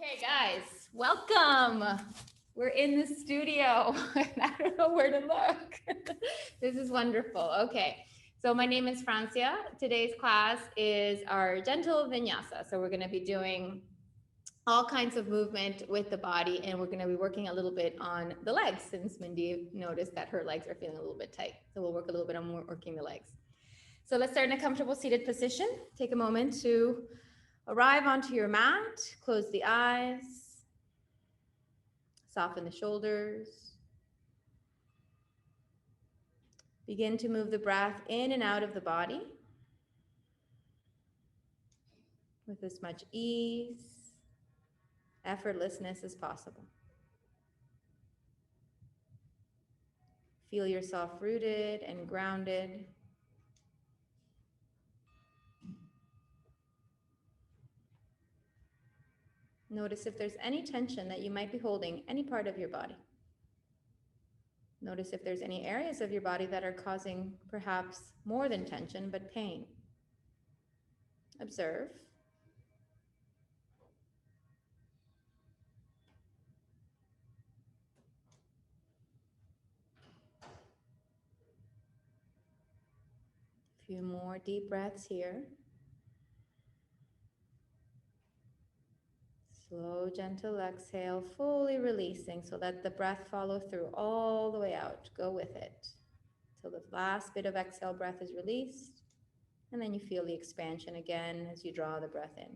Okay, guys, welcome. We're in the studio and I don't know where to look. This is wonderful. Okay, so my name is Francia. Today's class is our gentle vinyasa. So we're going to be doing all kinds of movement with the body, and we're going to be working a little bit on the legs since Mindy noticed that her legs are feeling a little bit tight. So we'll work a little bit on working the legs. So let's start in a comfortable seated position. Take a moment to arrive onto your mat, close the eyes, soften the shoulders. Begin to move the breath in and out of the body with as much ease, effortlessness as possible. Feel yourself rooted and grounded. Notice if there's any tension that you might be holding any part of your body. Notice if there's any areas of your body that are causing perhaps more than tension, but pain. Observe. A few more deep breaths here. Slow, gentle exhale, fully releasing so that the breath follow through all the way out. Go with it till the last bit of exhale breath is released, and then you feel the expansion again as you draw the breath in.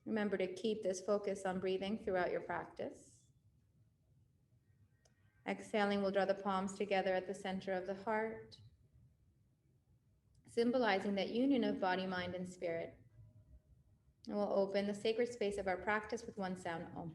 Remember to keep this focus on breathing throughout your practice. Exhaling, we'll draw the palms together at the center of the heart, symbolizing that union of body, mind, and spirit. And we'll open the sacred space of our practice with one sound, Om.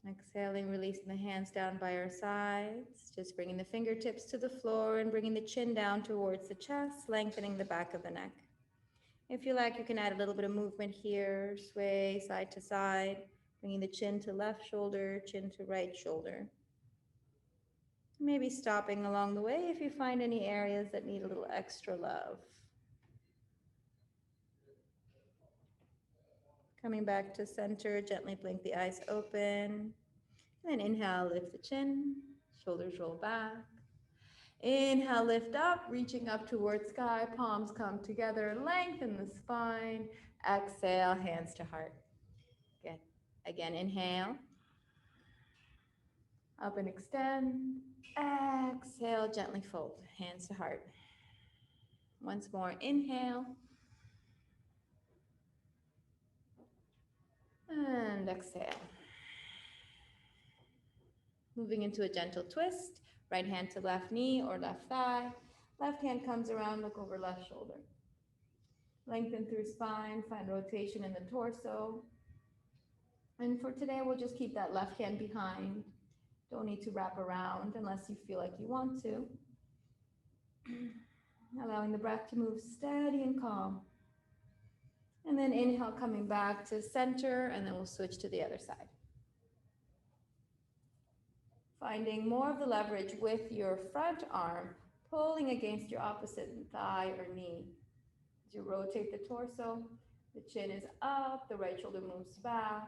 Exhaling, releasing the hands down by our sides, just bringing the fingertips to the floor and bringing the chin down towards the chest, lengthening the back of the neck. If you like, you can add a little bit of movement here, sway side to side, bringing the chin to left shoulder, chin to right shoulder. Maybe stopping along the way if you find any areas that need a little extra love. Coming back to center, gently blink the eyes open. And then inhale, lift the chin, shoulders roll back. Inhale, lift up, reaching up towards sky, palms come together, lengthen the spine. Exhale, hands to heart. Good. Again, inhale. Up and extend. Exhale, gently fold, hands to heart. Once more, inhale. And exhale. Moving into a gentle twist, right hand to left knee or left thigh. Left hand comes around, look over left shoulder. Lengthen through spine, find rotation in the torso. And for today, we'll just keep that left hand behind. Don't need to wrap around unless you feel like you want to. Allowing the breath to move steady and calm. And then inhale, coming back to center, and then we'll switch to the other side. Finding more of the leverage with your front arm, pulling against your opposite thigh or knee. As you rotate the torso, the chin is up, the right shoulder moves back,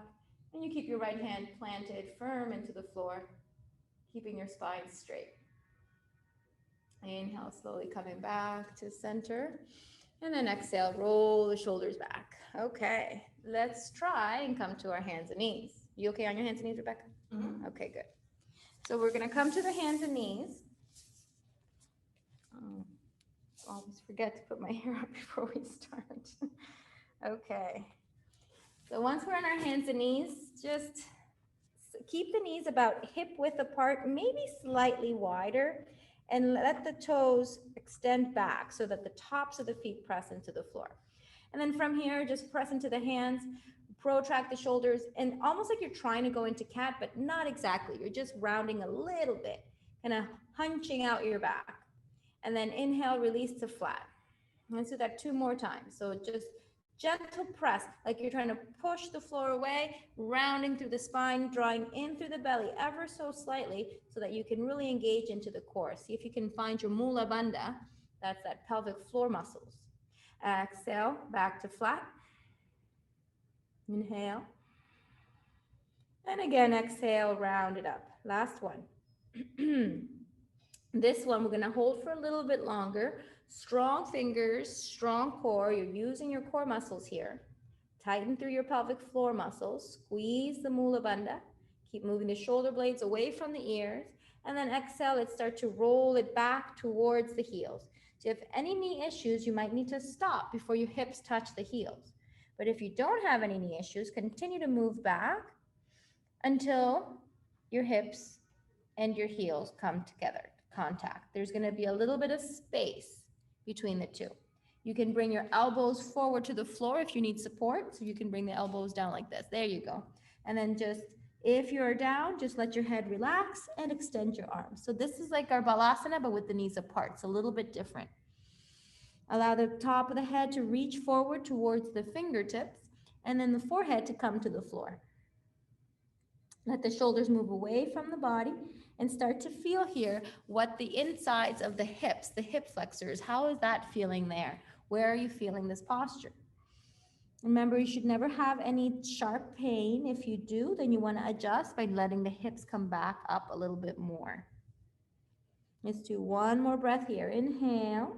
and you keep your right hand planted firm into the floor, keeping your spine straight. Inhale, slowly coming back to center. And then exhale, roll the shoulders back. Okay, let's try and come to our hands and knees. You okay on your hands and knees, Rebecca? Mm-hmm. Okay, good. So we're going to come to the hands and knees. Oh, I always forget to put my hair up before we start. Okay. So once we're on our hands and knees, just keep the knees about hip width apart, maybe slightly wider, and let the toes extend back so that the tops of the feet press into the floor. And then from here, just press into the hands, protract the shoulders, and almost like you're trying to go into cat, but not exactly. You're just rounding a little bit, kind of hunching out your back. And then inhale, release to flat. Let's do that 2 more times. So just gentle press, like you're trying to push the floor away, rounding through the spine, drawing in through the belly ever so slightly so that you can really engage into the core. See if you can find your mula bandha. That's that pelvic floor muscles. Exhale, back to flat. Inhale. And again, exhale, round it up. Last one. This one we're going to hold for a little bit longer. Strong fingers, strong core. You're using your core muscles here. Tighten through your pelvic floor muscles. Squeeze the mula bandha. Keep moving the shoulder blades away from the ears. And then exhale, let's start to roll it back towards the heels. So if any knee issues, you might need to stop before your hips touch the heels. But if you don't have any knee issues, continue to move back until your hips and your heels come together, contact. There's going to be a little bit of space between the two. You can bring your elbows forward to the floor if you need support. So you can bring the elbows down like this. There you go. And then just, if you're down, just let your head relax and extend your arms. So this is like our balasana, but with the knees apart. It's a little bit different. Allow the top of the head to reach forward towards the fingertips and then the forehead to come to the floor. Let the shoulders move away from the body and start to feel here what the insides of the hips, the hip flexors, how is that feeling there? Where are you feeling this posture? Remember, you should never have any sharp pain. If you do, then you want to adjust by letting the hips come back up a little bit more. Let's do one more breath here. Inhale.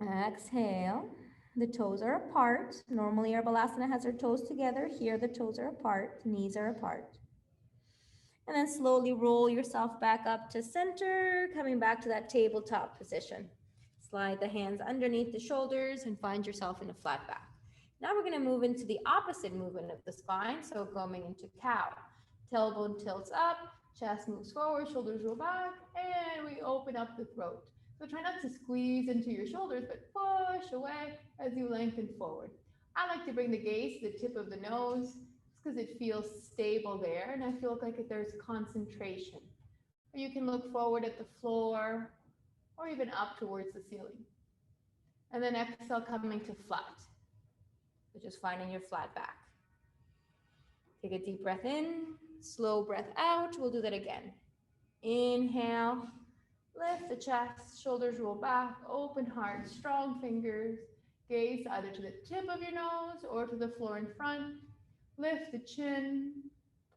Exhale. The toes are apart. Normally our balasana has our toes together. Here the toes are apart, knees are apart. And then slowly roll yourself back up to center, coming back to that tabletop position. Slide the hands underneath the shoulders and find yourself in a flat back. Now we're going to move into the opposite movement of the spine, so going into cow. Tailbone tilts up, chest moves forward, shoulders roll back, and we open up the throat. So try not to squeeze into your shoulders, but push away as you lengthen forward. I like to bring the gaze to the tip of the nose because it feels stable there, and I feel like there's concentration. Or you can look forward at the floor, or even up towards the ceiling. And then exhale, coming to flat. So just finding your flat back. Take a deep breath in, slow breath out. We'll do that again. Inhale. Lift the chest, shoulders roll back, open heart, strong fingers, gaze either to the tip of your nose or to the floor in front. Lift the chin,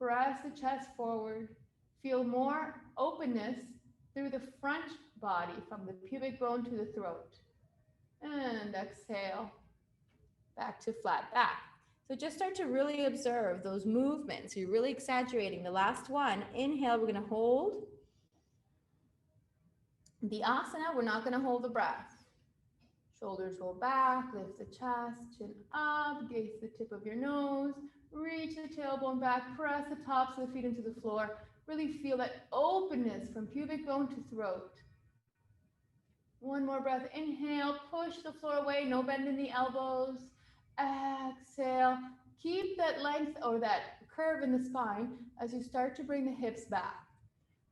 press the chest forward. Feel more openness through the front body from the pubic bone to the throat. And exhale, back to flat back. So just start to really observe those movements. You're really exaggerating. The last one, inhale, we're going to hold. The asana, we're not going to hold the breath. Shoulders roll back, lift the chest, chin up, gaze the tip of your nose, reach the tailbone back, press the tops of the feet into the floor. Really feel that openness from pubic bone to throat. One more breath, inhale, push the floor away, no bend in the elbows. Exhale, keep that length or that curve in the spine as you start to bring the hips back.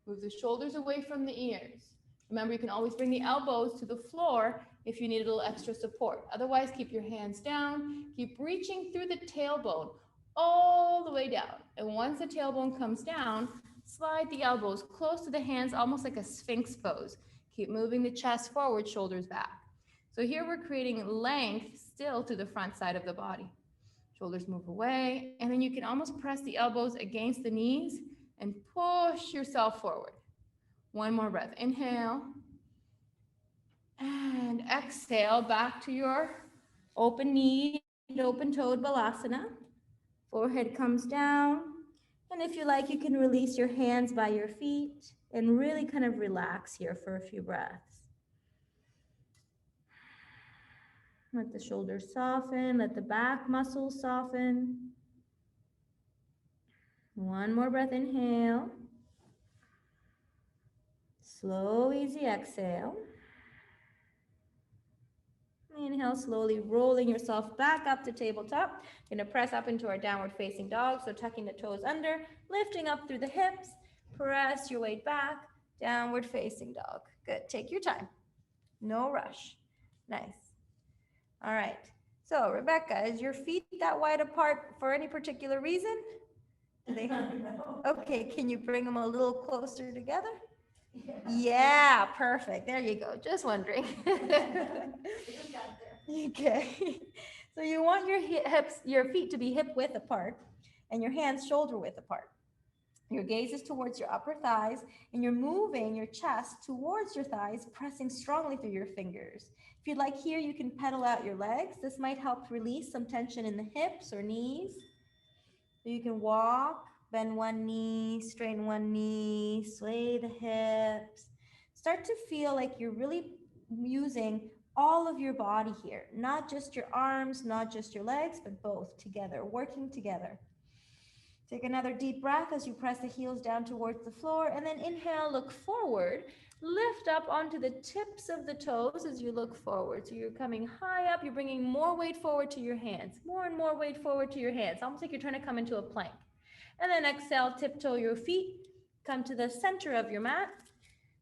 Move the shoulders away from the ears. Remember, you can always bring the elbows to the floor if you need a little extra support. Otherwise, keep your hands down. Keep reaching through the tailbone all the way down. And once the tailbone comes down, slide the elbows close to the hands, almost like a sphinx pose. Keep moving the chest forward, shoulders back. So here we're creating length still to the front side of the body. Shoulders move away, and then you can almost press the elbows against the knees and push yourself forward. One more breath. Inhale. And exhale back to your open kneed, open toed balasana. Forehead comes down. And if you like, you can release your hands by your feet and really kind of relax here for a few breaths. Let the shoulders soften. Let the back muscles soften. One more breath. Inhale. Slow, easy exhale. Inhale, slowly rolling yourself back up to tabletop. You're going to press up into our downward facing dog. So tucking the toes under, lifting up through the hips. Press your weight back, downward facing dog. Good. Take your time. No rush. Nice. All right. So, Rebecca, is your feet that wide apart for any particular reason? Do they? No. Okay, can you bring them a little closer together? Yeah, perfect. There you go. Just wondering. Okay. So you want your hips, your feet to be hip width apart and your hands shoulder width apart. Your gaze is towards your upper thighs and you're moving your chest towards your thighs, pressing strongly through your fingers. If you'd like here, you can pedal out your legs. This might help release some tension in the hips or knees. So you can walk, bend one knee, straighten one knee, sway the hips. Start to feel like you're really using all of your body here, not just your arms, not just your legs, but both together, working together. Take another deep breath as you press the heels down towards the floor, and then inhale, look forward. Lift up onto the tips of the toes as you look forward. So you're coming high up, you're bringing more weight forward to your hands, more and more weight forward to your hands, almost like you're trying to come into a plank. And then exhale, tiptoe your feet, come to the center of your mat.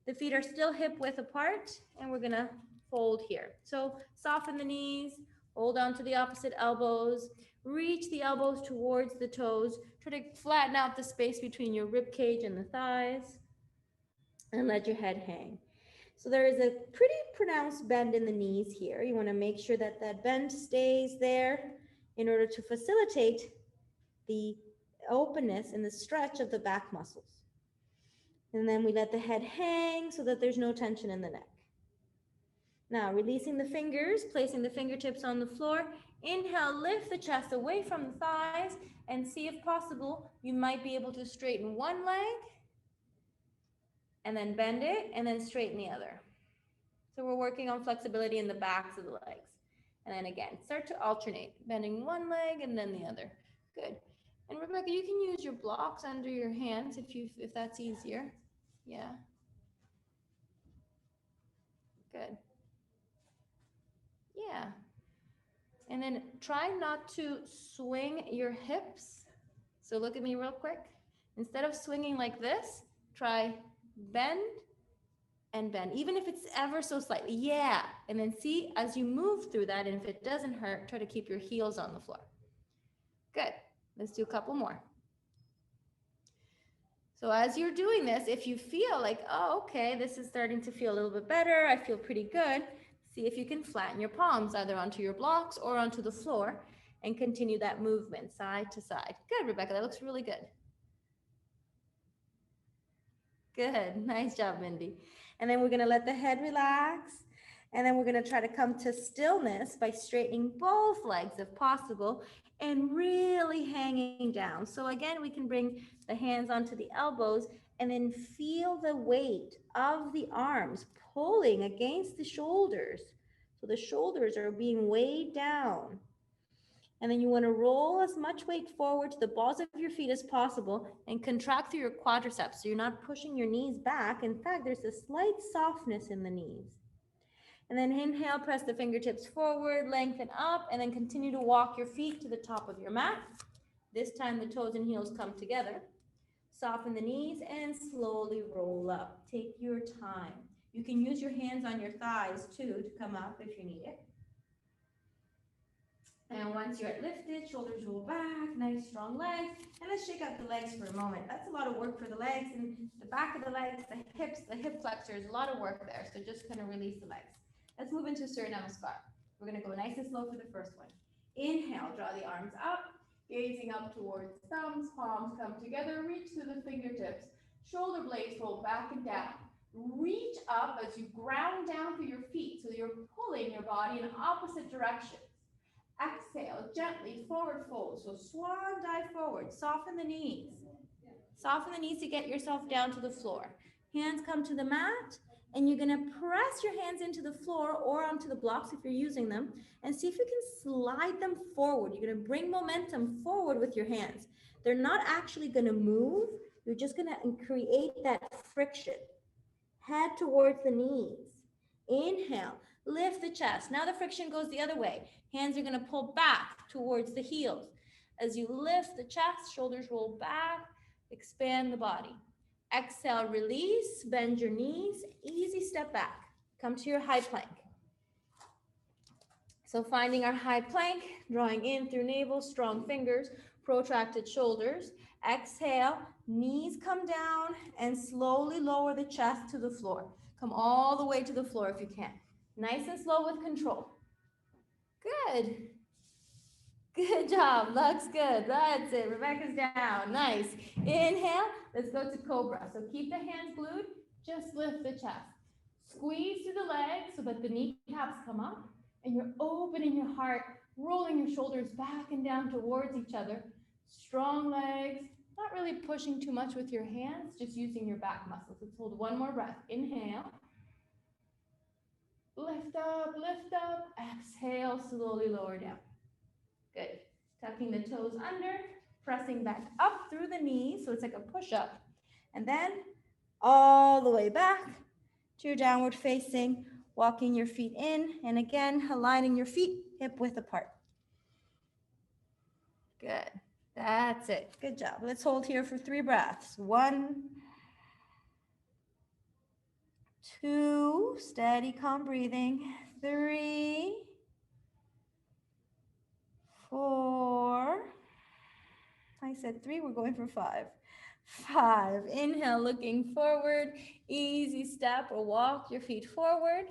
The feet are still hip width apart, and we're gonna fold here. So soften the knees, hold on to the opposite elbows, reach the elbows towards the toes, try to flatten out the space between your rib cage and the thighs, and let your head hang. So there is a pretty pronounced bend in the knees here. You wanna make sure that that bend stays there in order to facilitate the openness and the stretch of the back muscles. And then we let the head hang so that there's no tension in the neck. Now, releasing the fingers, placing the fingertips on the floor. Inhale, lift the chest away from the thighs, and see if possible, you might be able to straighten one leg, and then bend it, and then straighten the other. So we're working on flexibility in the backs of the legs. And then again, start to alternate, bending one leg and then the other. Good. And Rebecca, you can use your blocks under your hands if that's easier. Yeah. Good. Yeah. And then try not to swing your hips. So look at me real quick. Instead of swinging like this, try bend and bend, even if it's ever so slightly. Yeah. And then see as you move through that, and if it doesn't hurt, try to keep your heels on the floor. Good. Let's do a couple more. So as you're doing this, if you feel like, oh, okay, this is starting to feel a little bit better, I feel pretty good, see if you can flatten your palms either onto your blocks or onto the floor and continue that movement side to side. Good, Rebecca, that looks really good. Good, nice job, Mindy. And then we're gonna let the head relax. And then we're gonna try to come to stillness by straightening both legs if possible and really hanging down. So again, we can bring the hands onto the elbows and then feel the weight of the arms pulling against the shoulders. So the shoulders are being weighed down. And then you want to roll as much weight forward to the balls of your feet as possible and contract through your quadriceps. So you're not pushing your knees back. In fact, there's a slight softness in the knees. And then inhale, press the fingertips forward, lengthen up, and then continue to walk your feet to the top of your mat. This time the toes and heels come together. Soften the knees and slowly roll up. Take your time. You can use your hands on your thighs too to come up if you need it. And once you're lifted, shoulders roll back, nice strong legs. And let's shake out the legs for a moment. That's a lot of work for the legs and the back of the legs, the hips, the hip flexors, a lot of work there. So just kind of release the legs. Let's move into Surya Namaskar. We're gonna go nice and slow for the first one. Inhale, draw the arms up, gazing up towards thumbs, palms come together, reach through the fingertips, shoulder blades roll back and down. Reach up as you ground down through your feet, so you're pulling your body in opposite directions. Exhale, gently forward fold. So swan dive forward, soften the knees. Soften the knees to get yourself down to the floor. Hands come to the mat, and you're gonna press your hands into the floor or onto the blocks if you're using them, and see if you can slide them forward. You're gonna bring momentum forward with your hands. They're not actually gonna move. You're just gonna create that friction. Head towards the knees. Inhale, lift the chest. Now the friction goes the other way. Hands are gonna pull back towards the heels. As you lift the chest, shoulders roll back, expand the body. Exhale, release, bend your knees, easy step back. Come to your high plank. So finding our high plank, drawing in through navel, strong fingers, protracted shoulders. Exhale, knees come down and slowly lower the chest to the floor. Come all the way to the floor if you can. Nice and slow with control. Good. Good job. Looks good. That's it. Rebecca's down. Nice. Inhale. Let's go to Cobra. So keep the hands glued. Just lift the chest. Squeeze through the legs so that the kneecaps come up. And you're opening your heart, rolling your shoulders back and down towards each other. Strong legs, not really pushing too much with your hands, just using your back muscles. Let's hold one more breath. Inhale. Lift up, exhale, slowly lower down. Good. Tucking the toes under, pressing back up through the knees, so it's like a push-up. And then all the way back to your downward facing, walking your feet in, and again, aligning your feet hip width apart. Good. That's it. Good job. Let's hold here for 3 breaths. 1, 2, steady, calm breathing. 3, 4. I said 3, we're going for 5. 5. Inhale, looking forward. Easy step or walk your feet forward.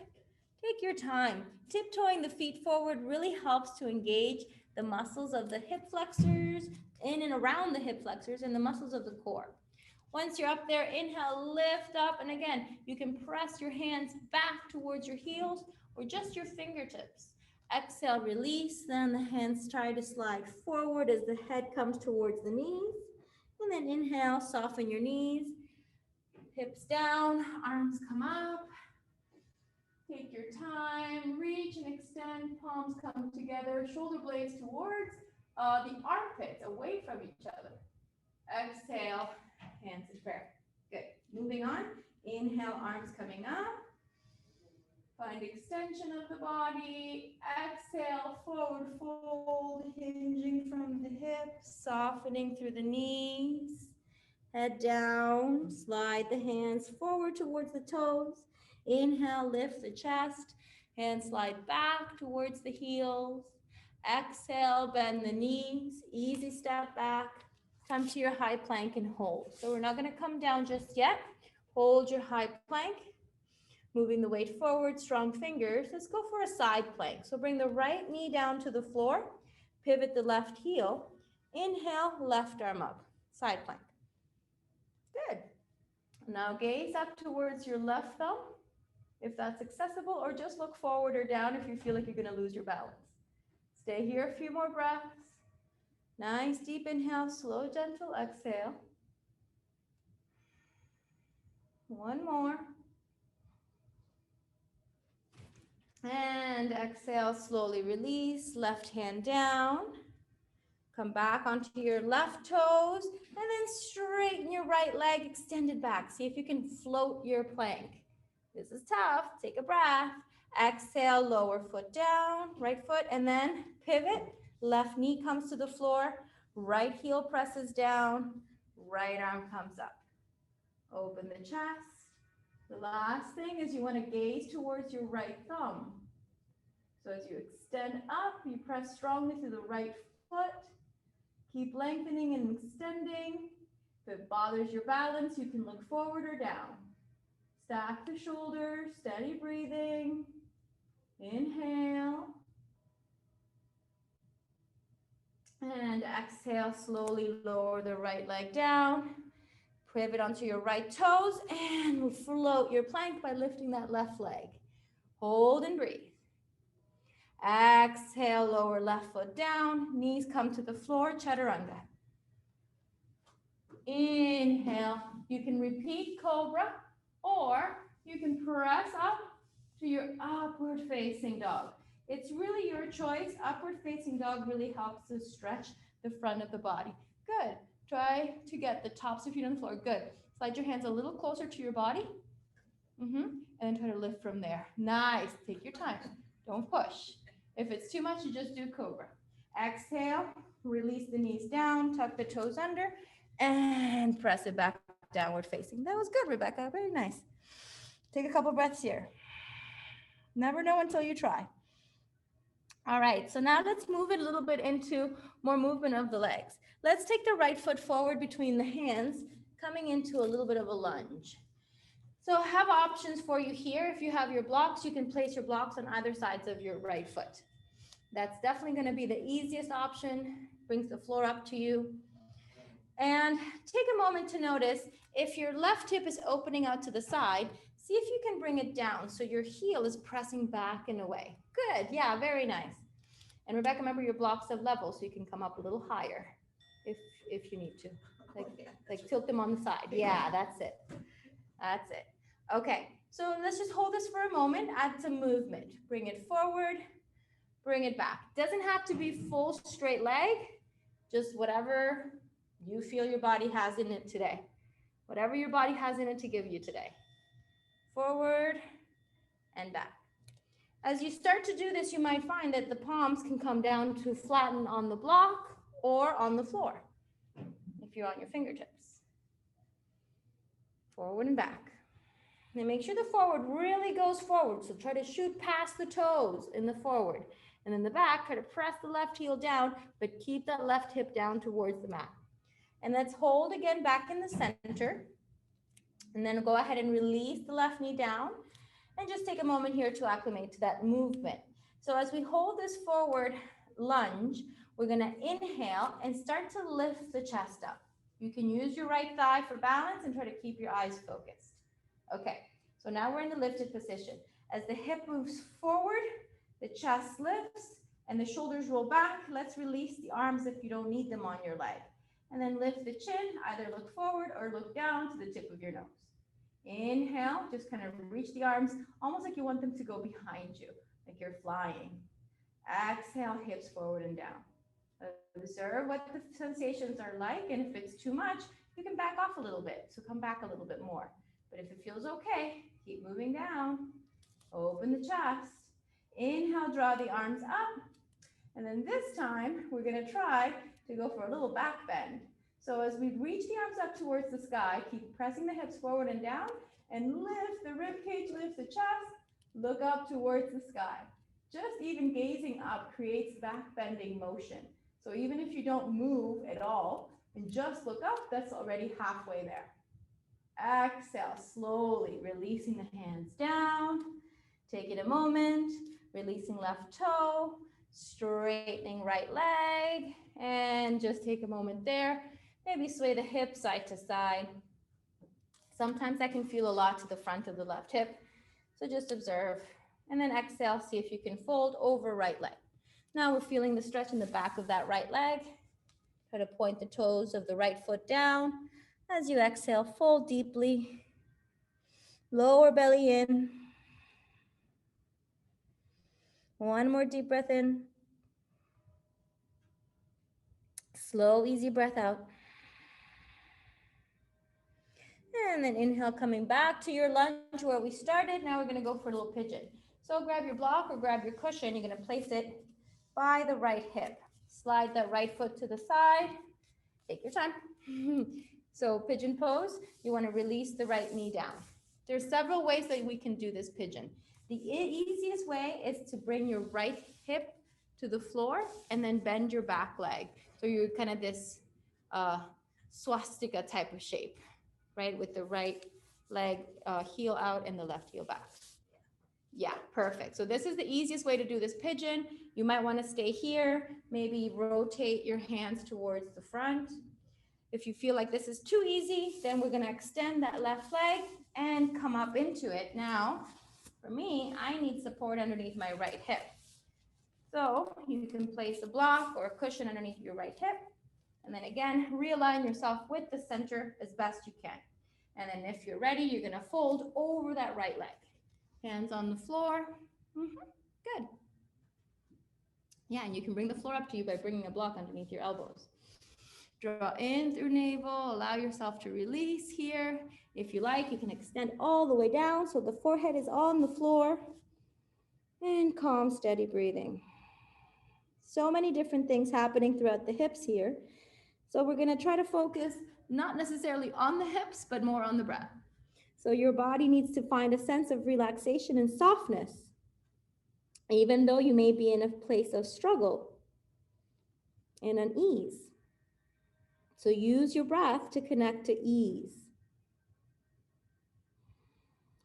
Take your time. Tiptoeing the feet forward really helps to engage the muscles of the hip flexors, in and around the hip flexors, and the muscles of the core. Once you're up there, inhale, lift up, and again, you can press your hands back towards your heels or just your fingertips. Exhale, release, then the hands try to slide forward as the head comes towards the knees. And then inhale, soften your knees, hips down, arms come up. Take your time, reach and extend, palms come together, shoulder blades towards the armpits, away from each other. Exhale, hands in prayer. Good. Moving on. Inhale, arms coming up. Find extension of the body. Exhale, forward fold, hinging from the hips, softening through the knees. Head down, slide the hands forward towards the toes. Inhale, lift the chest, hands slide back towards the heels. Exhale, bend the knees, easy step back. Come to your high plank and hold. So we're not gonna come down just yet. Hold your high plank, moving the weight forward, strong fingers. Let's go for a side plank. So bring the right knee down to the floor, pivot the left heel. Inhale, left arm up, side plank. Good. Now gaze up towards your left thumb, if that's accessible, or just look forward or down if you feel like you're going to lose your balance. Stay here a few more breaths. Nice deep inhale, slow, gentle exhale. One more. And exhale, slowly release, left hand down. Come back onto your left toes, and then straighten your right leg extended back. See if you can float your plank. This is tough. Take a breath. Exhale, lower foot down, right foot, and then pivot. Left knee comes to the floor, right heel presses down, right arm comes up. Open the chest. The last thing is you want to gaze towards your right thumb. So as you extend up, you press strongly through the right foot. Keep lengthening and extending. If it bothers your balance, you can look forward or down. Stack the shoulders, steady breathing. Inhale. And exhale, slowly lower the right leg down. Pivot onto your right toes and float your plank by lifting that left leg. Hold and breathe. Exhale, lower left foot down. Knees come to the floor, chaturanga. Inhale. You can repeat Cobra, or you can press up to your upward facing dog. It's really your choice. Upward facing dog really helps to stretch the front of the body. Good. Try to get the tops of your feet on the floor. Good. Slide your hands a little closer to your body. And then try to lift from there. Nice. Take your time. Don't push. If it's too much, you just do Cobra. Exhale. Release the knees down. Tuck the toes under. And press it back downward facing. That was good, Rebecca. Very nice. Take a couple breaths here. Never know until you try. All right, so now let's move it a little bit into more movement of the legs. Let's take the right foot forward between the hands, coming into a little bit of a lunge. So I have options for you here. If you have your blocks, you can place your blocks on either sides of your right foot. That's definitely going to be the easiest option, brings the floor up to you. And take a moment to notice if your left hip is opening out to the side, see if you can bring it down so your heel is pressing back and away. Good, yeah, very nice. And Rebecca, remember your blocks have level, so you can come up a little higher if you need to. Like tilt them on the side. Yeah, that's it. That's it. Okay, so let's just hold this for a moment, add some movement. Bring it forward, bring it back. Doesn't have to be full straight leg, just whatever you feel your body has in it today. Whatever your body has in it to give you today. Forward and back. As you start to do this, you might find that the palms can come down to flatten on the block or on the floor if you're on your fingertips. Forward and back. And make sure the forward really goes forward. So try to shoot past the toes in the forward. And in the back, try to press the left heel down, but keep that left hip down towards the mat. And let's hold again back in the center. And then go ahead and release the left knee down. And just take a moment here to acclimate to that movement. So as we hold this forward lunge, we're going to inhale and start to lift the chest up. You can use your right thigh for balance and try to keep your eyes focused. Okay, so now we're in the lifted position. As the hip moves forward, the chest lifts and the shoulders roll back. Let's release the arms if you don't need them on your leg. And then lift the chin, either look forward or look down to the tip of your nose. Inhale, just kind of reach the arms, almost like you want them to go behind you, like you're flying. Exhale, hips forward and down. Observe what the sensations are like, and if it's too much, you can back off a little bit, so come back a little bit more. But if it feels okay, keep moving down. Open the chest. Inhale, draw the arms up. And then this time, we're gonna try to go for a little back bend. So as we reach the arms up towards the sky, keep pressing the hips forward and down, and lift the rib cage, lift the chest, look up towards the sky. Just even gazing up creates back bending motion. So even if you don't move at all and just look up, that's already halfway there. Exhale, slowly releasing the hands down. Taking a moment, releasing left toe, straightening right leg, and just take a moment there. Maybe sway the hip side to side. Sometimes that can feel a lot to the front of the left hip. So just observe. And then exhale, see if you can fold over right leg. Now we're feeling the stretch in the back of that right leg. Try to point the toes of the right foot down. As you exhale, fold deeply. Lower belly in. One more deep breath in. Slow, easy breath out. And then inhale, coming back to your lunge where we started. Now we're going to go for a little pigeon. So grab your block or grab your cushion. You're going to place it by the right hip. Slide that right foot to the side. Take your time. So pigeon pose, you want to release the right knee down. There's several ways that we can do this pigeon. The easiest way is to bring your right hip to the floor and then bend your back leg. So you're kind of this swastika type of shape, right? With the right leg heel out and the left heel back. Yeah, perfect. So this is the easiest way to do this pigeon. You might want to stay here, maybe rotate your hands towards the front. If you feel like this is too easy, then we're going to extend that left leg and come up into it. Now, for me, I need support underneath my right hip. So you can place a block or a cushion underneath your right hip. And then again, realign yourself with the center as best you can. And then if you're ready, you're going to fold over that right leg. Hands on the floor. Good. Yeah, and you can bring the floor up to you by bringing a block underneath your elbows. Draw in through navel, allow yourself to release here. If you like, you can extend all the way down so the forehead is on the floor. And calm, steady breathing. So many different things happening throughout the hips here. So we're going to try to focus not necessarily on the hips, but more on the breath. So your body needs to find a sense of relaxation and softness even though you may be in a place of struggle and unease. So use your breath to connect to ease.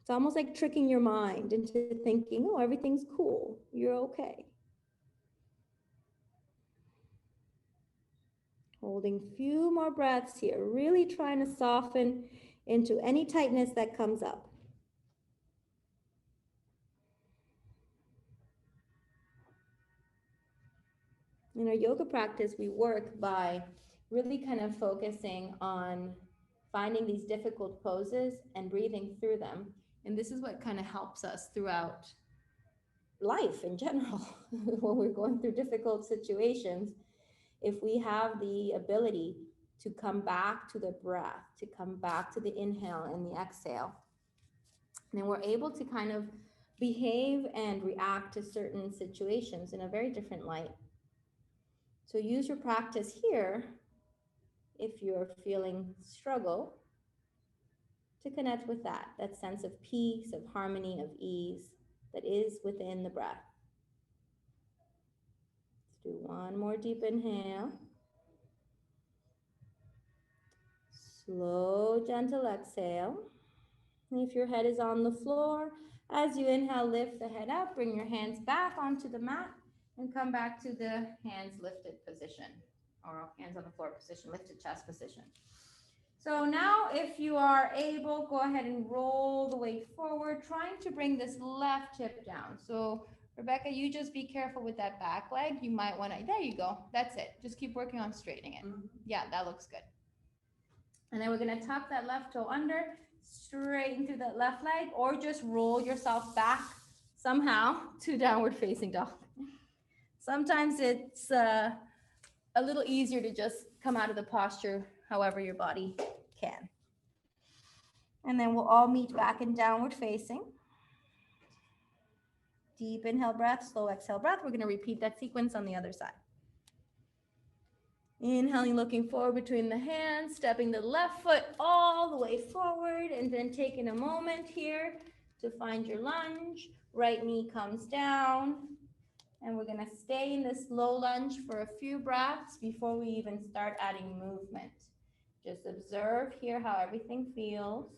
It's almost like tricking your mind into thinking, oh, everything's cool, you're okay. Holding few more breaths here, really trying to soften into any tightness that comes up. In our yoga practice, we work by really kind of focusing on finding these difficult poses and breathing through them. And this is what kind of helps us throughout Life in general, when we're going through difficult situations, if we have the ability to come back to the breath, to come back to the inhale and the exhale, then we're able to kind of behave and react to certain situations in a very different light. So use your practice here if you're feeling struggle to connect with that sense of peace, of harmony, of ease that is within the breath. Let's do one more deep inhale. Slow, gentle exhale. And if your head is on the floor, as you inhale, lift the head up, bring your hands back onto the mat, and come back to the hands lifted position, or hands on the floor position, lifted chest position. So now if you are able, go ahead and roll the weight forward, trying to bring this left hip down. So Rebecca, you just be careful with that back leg. You might want to, there you go. That's it. Just keep working on straightening it. Yeah, that looks good. And then we're going to tuck that left toe under, straighten through that left leg, or just roll yourself back somehow to downward facing dog. Sometimes it's a little easier to just come out of the posture however your body can. And then we'll all meet back in downward facing. Deep inhale breath, slow exhale breath. We're going to repeat that sequence on the other side. Inhaling, looking forward between the hands, stepping the left foot all the way forward, and then taking a moment here to find your lunge. Right knee comes down, and we're going to stay in this low lunge for a few breaths before we even start adding movement. Just observe here how everything feels.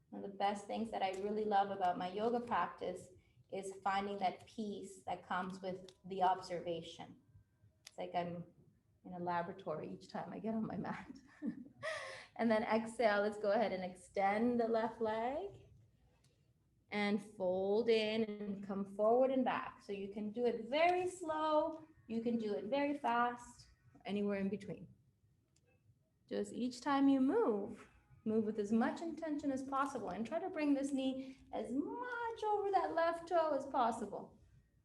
One of the best things that I really love about my yoga practice is finding that peace that comes with the observation. It's like I'm in a laboratory each time I get on my mat. And then exhale, let's go ahead and extend the left leg and fold in and come forward and back. So you can do it very slow, you can do it very fast, anywhere in between. Just each time you move with as much intention as possible, and try to bring this knee as much over that left toe as possible.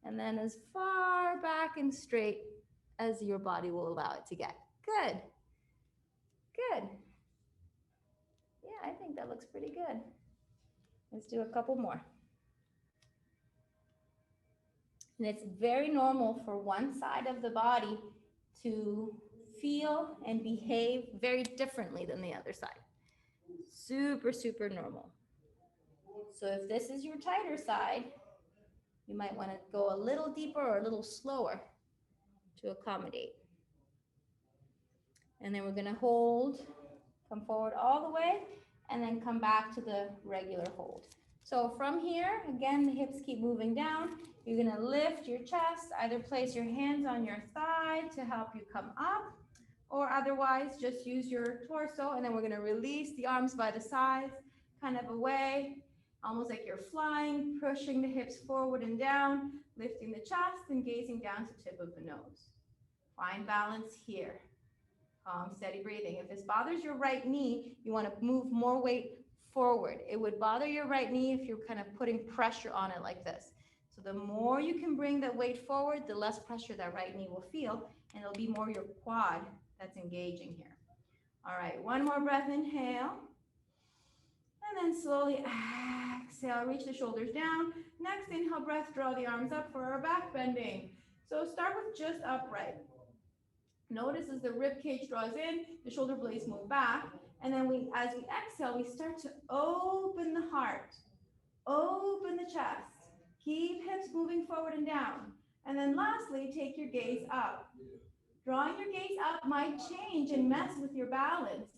And then as far back and straight as your body will allow it to get. Good. Good. Yeah, I think that looks pretty good. Let's do a couple more. And it's very normal for one side of the body to feel and behave very differently than the other side. Super, super normal. So if this is your tighter side, you might want to go a little deeper or a little slower to accommodate. And then we're going to hold, come forward all the way, and then come back to the regular hold. So from here, again, the hips keep moving down. You're going to lift your chest, either place your hands on your thigh to help you come up, or otherwise just use your torso, and then we're going to release the arms by the sides, kind of away, almost like you're flying, pushing the hips forward and down, lifting the chest and gazing down to tip of the nose. Find balance here. Calm, steady breathing. If this bothers your right knee, you want to move more weight forward. It would bother your right knee if you're kind of putting pressure on it like this. So the more you can bring that weight forward, the less pressure that right knee will feel, and it'll be more your quad that's engaging here. All right, one more breath, inhale. And then slowly exhale, reach the shoulders down. Next inhale breath, draw the arms up for our back bending. So start with just upright. Notice as the rib cage draws in, the shoulder blades move back. And then as we exhale, we start to open the heart. Open the chest. Keep hips moving forward and down. And then lastly, take your gaze up. Drawing your gaze up might change and mess with your balance.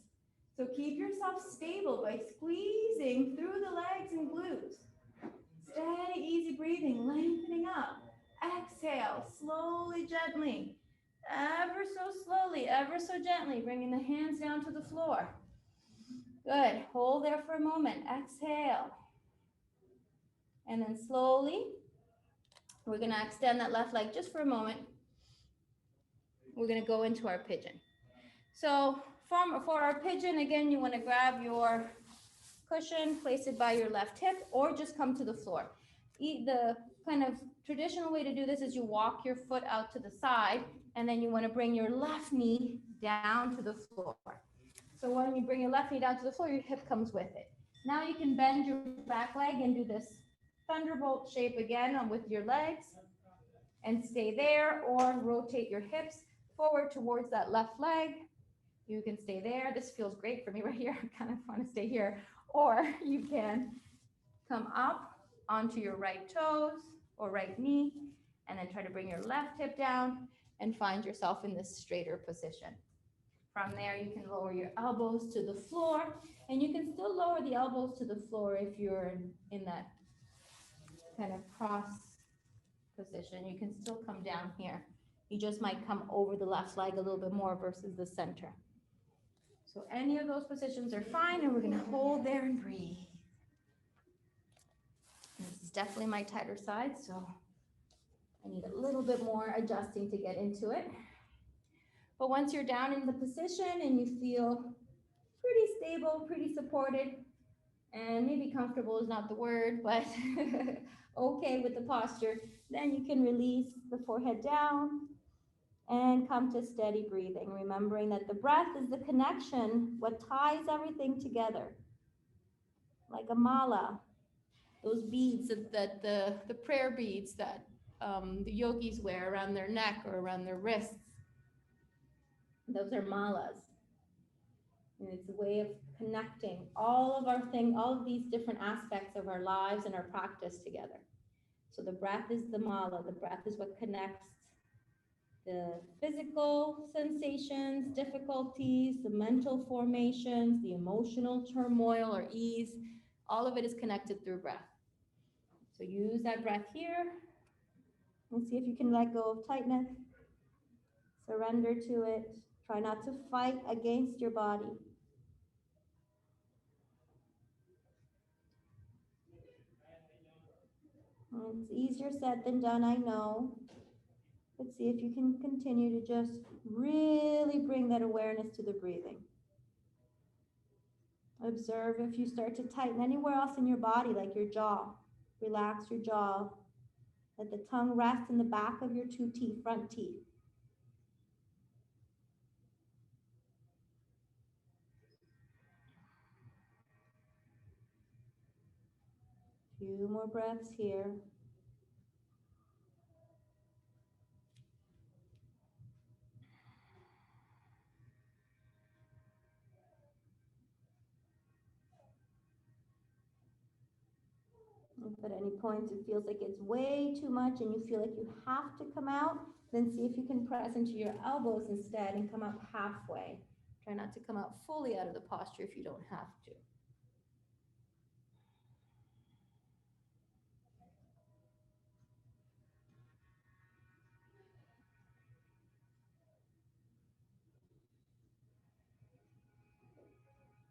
So keep yourself stable by squeezing through the legs and glutes. Steady, easy breathing, lengthening up. Exhale, slowly, gently. Ever so slowly, ever so gently, bringing the hands down to the floor. Good. Hold there for a moment. Exhale. And then slowly, we're going to extend that left leg just for a moment. We're going to go into our pigeon. So for our pigeon, again, you want to grab your cushion, place it by your left hip, or just come to the floor. The kind of traditional way to do this is you walk your foot out to the side, and then you want to bring your left knee down to the floor. So when you bring your left knee down to the floor, your hip comes with it. Now you can bend your back leg and do this thunderbolt shape again with your legs and stay there, or rotate your hips forward towards that left leg. You can stay there. This feels great for me right here. I kind of want to stay here. Or you can come up onto your right toes or right knee, and then try to bring your left hip down and find yourself in this straighter position. From there, you can lower your elbows to the floor, and you can still lower the elbows to the floor if you're in that kind of cross position. You can still come down here. You just might come over the left leg a little bit more versus the center. So any of those positions are fine, and we're going to hold there and breathe. This is definitely my tighter side, so I need a little bit more adjusting to get into it. But once you're down in the position and you feel pretty stable, pretty supported, and maybe comfortable is not the word, but okay with the posture, then you can release the forehead down and come to steady breathing, remembering that the breath is the connection, what ties everything together. Like a mala, those beads that the prayer beads that the yogis wear around their neck or around their wrists. Those are malas. And it's a way of connecting all of these different aspects of our lives and our practice together. So the breath is the mala. The breath is what connects the physical sensations, difficulties, the mental formations, the emotional turmoil or ease. All of it is connected through breath. So use that breath here and see if you can let go of tightness. Surrender to it. Try not to fight against your body. It's easier said than done, I know. But see if you can continue to just really bring that awareness to the breathing. Observe if you start to tighten anywhere else in your body, like your jaw. Relax your jaw. Let the tongue rest in the back of your two teeth, front teeth. Few more breaths here. If at any point it feels like it's way too much and you feel like you have to come out, then see if you can press into your elbows instead and come up halfway. Try not to come out fully out of the posture if you don't have to.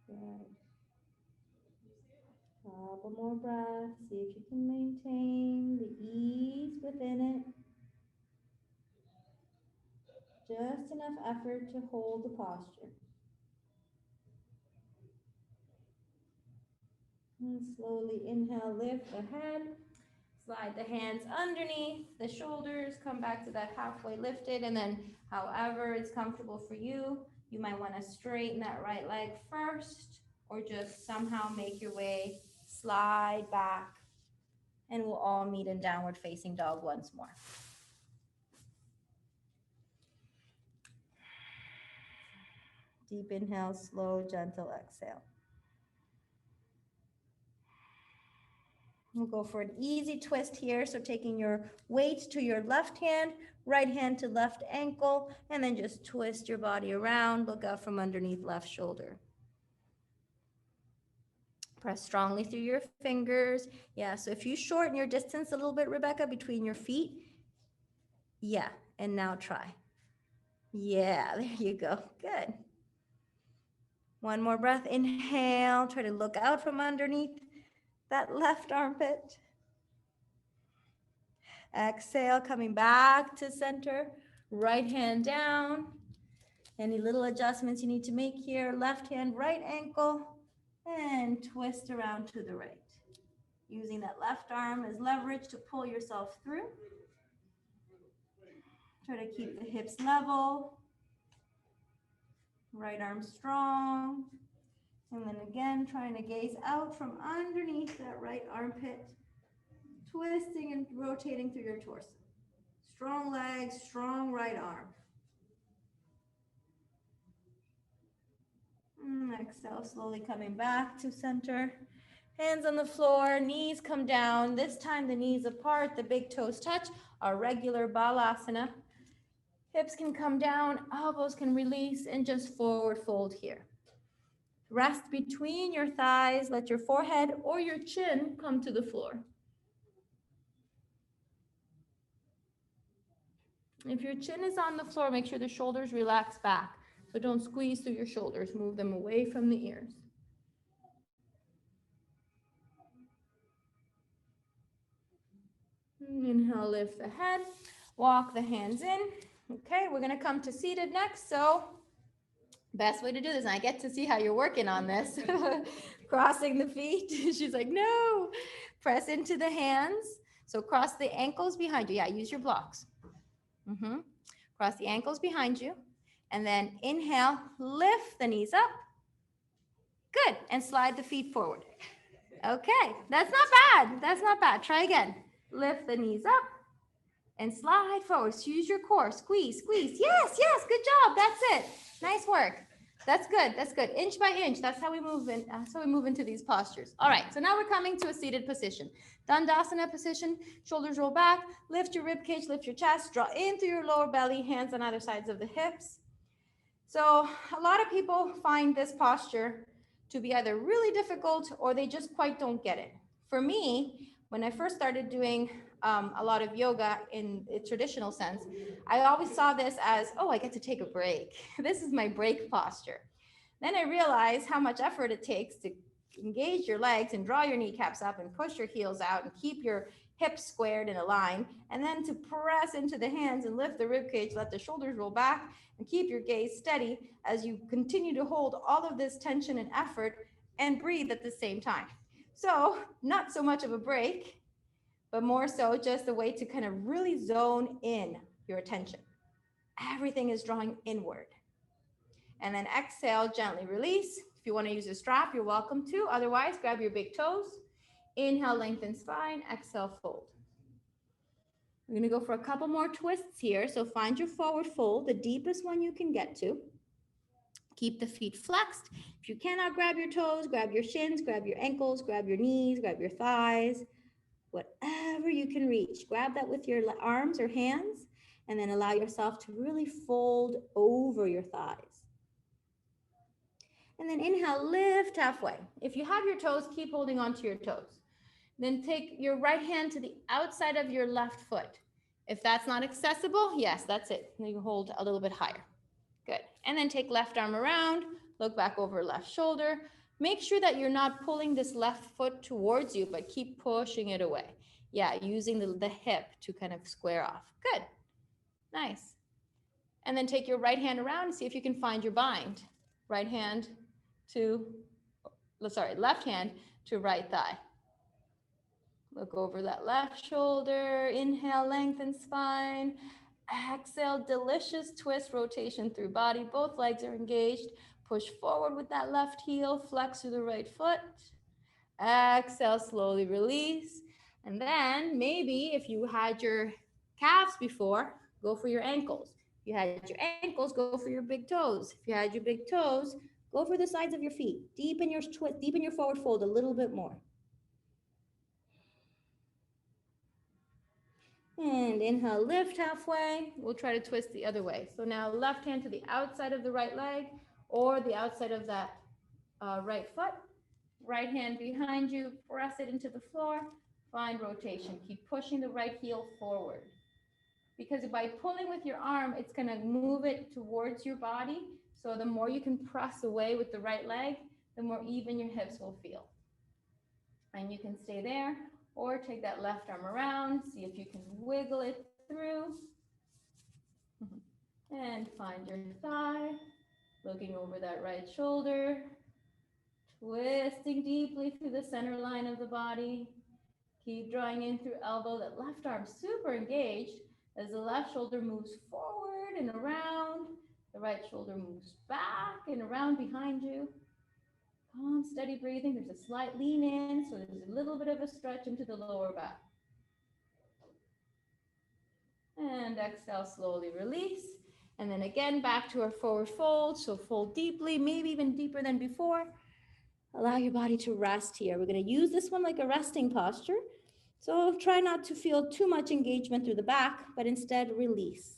Good. Couple more breaths. See if you can maintain the ease within it. Just enough effort to hold the posture. And slowly inhale, lift the head. Slide the hands underneath the shoulders. Come back to that halfway lifted. And then however it's comfortable for you, you might want to straighten that right leg first, or just somehow make your way, slide back. And we'll all meet in downward facing dog once more. Deep inhale, slow, gentle exhale. We'll go for an easy twist here. So taking your weight to your left hand, right hand to left ankle, and then just twist your body around. Look out from underneath left shoulder. Press strongly through your fingers. Yeah, so if you shorten your distance a little bit, Rebecca, between your feet. Yeah, and now try. Yeah, there you go. Good. One more breath. Inhale. Try to look out from underneath that left armpit. Exhale, coming back to center. Right hand down. Any little adjustments you need to make here. Left hand, right ankle, and twist around to the right. Using that left arm as leverage to pull yourself through. Try to keep the hips level. Right arm strong. And then again, trying to gaze out from underneath that right armpit. Twisting and rotating through your torso. Strong legs, strong right arm. Exhale, slowly coming back to center. Hands on the floor, knees come down. This time the knees apart, the big toes touch, our regular balasana. Hips can come down, elbows can release, and just forward fold here. Rest between your thighs. Let your forehead or your chin come to the floor. If your chin is on the floor, make sure the shoulders relax back. So don't squeeze through your shoulders. Move them away from the ears. Inhale, lift the head. Walk the hands in. Okay, we're going to come to seated next. So best way to do this, and I get to see how you're working on this. Crossing the feet. She's like, no. Press into the hands. So cross the ankles behind you. Yeah, use your blocks. Cross the ankles behind you. And then inhale, lift the knees up. Good. And slide the feet forward. Okay, that's not bad. That's not bad. Try again. Lift the knees up and slide forward. So use your core. Squeeze, squeeze. Yes, yes. Good job. That's it. Nice work. That's good. That's good. Inch by inch. That's how we move in. That's how we move into these postures. All right. So now we're coming to a seated position. Dandasana position. Shoulders roll back. Lift your rib cage. Lift your chest. Draw in through your lower belly. Hands on either sides of the hips. So a lot of people find this posture to be either really difficult or they just quite don't get it. For me, when I first started doing a lot of yoga in a traditional sense, I always saw this as, oh, I get to take a break. This is my break posture. Then I realized how much effort it takes to engage your legs and draw your kneecaps up and push your heels out and keep your hips squared in a line, and then to press into the hands and lift the rib cage, let the shoulders roll back, and keep your gaze steady as you continue to hold all of this tension and effort and breathe at the same time. So not so much of a break, but more so just a way to kind of really zone in your attention. Everything is drawing inward. And then exhale, gently release. If you want to use a strap, you're welcome to. Otherwise, grab your big toes. Inhale, lengthen spine. Exhale, fold. We're going to go for a couple more twists here. So find your forward fold, the deepest one you can get to. Keep the feet flexed. If you cannot grab your toes, grab your shins, grab your ankles, grab your knees, grab your thighs, whatever you can reach. Grab that with your arms or hands, and then allow yourself to really fold over your thighs. And then inhale, lift halfway. If you have your toes, keep holding onto your toes. Then take your right hand to the outside of your left foot. If that's not accessible, yes, that's it. You hold a little bit higher. Good. And then take left arm around, look back over left shoulder. Make sure that you're not pulling this left foot towards you, but keep pushing it away. Yeah, using the hip to kind of square off. Good. Nice. And then take your right hand around and see if you can find your bind. Left hand to right thigh. Look over that left shoulder. Inhale, lengthen spine. Exhale, delicious twist, rotation through body. Both legs are engaged. Push forward with that left heel. Flex through the right foot. Exhale, slowly release. And then maybe if you had your calves before, go for your ankles. If you had your ankles, go for your big toes. If you had your big toes, go for the sides of your feet. Deepen your forward fold a little bit more. And inhale, lift halfway. We'll try to twist the other way. So now left hand to the outside of the right leg or the outside of that right foot. Right hand behind you, press it into the floor. Find rotation. Keep pushing the right heel forward. Because by pulling with your arm, it's going to move it towards your body. So the more you can press away with the right leg, the more even your hips will feel. And you can stay there or take that left arm around. See if you can wiggle it through. And find your thigh. Looking over that right shoulder. Twisting deeply through the center line of the body. Keep drawing in through elbow. That left arm super engaged as the left shoulder moves forward and around. The right shoulder moves back and around behind you. Calm, steady breathing. There's a slight lean in, so there's a little bit of a stretch into the lower back. And exhale, slowly release. And then again, back to our forward fold. So fold deeply, maybe even deeper than before. Allow your body to rest here. We're going to use this one like a resting posture. So try not to feel too much engagement through the back, but instead release.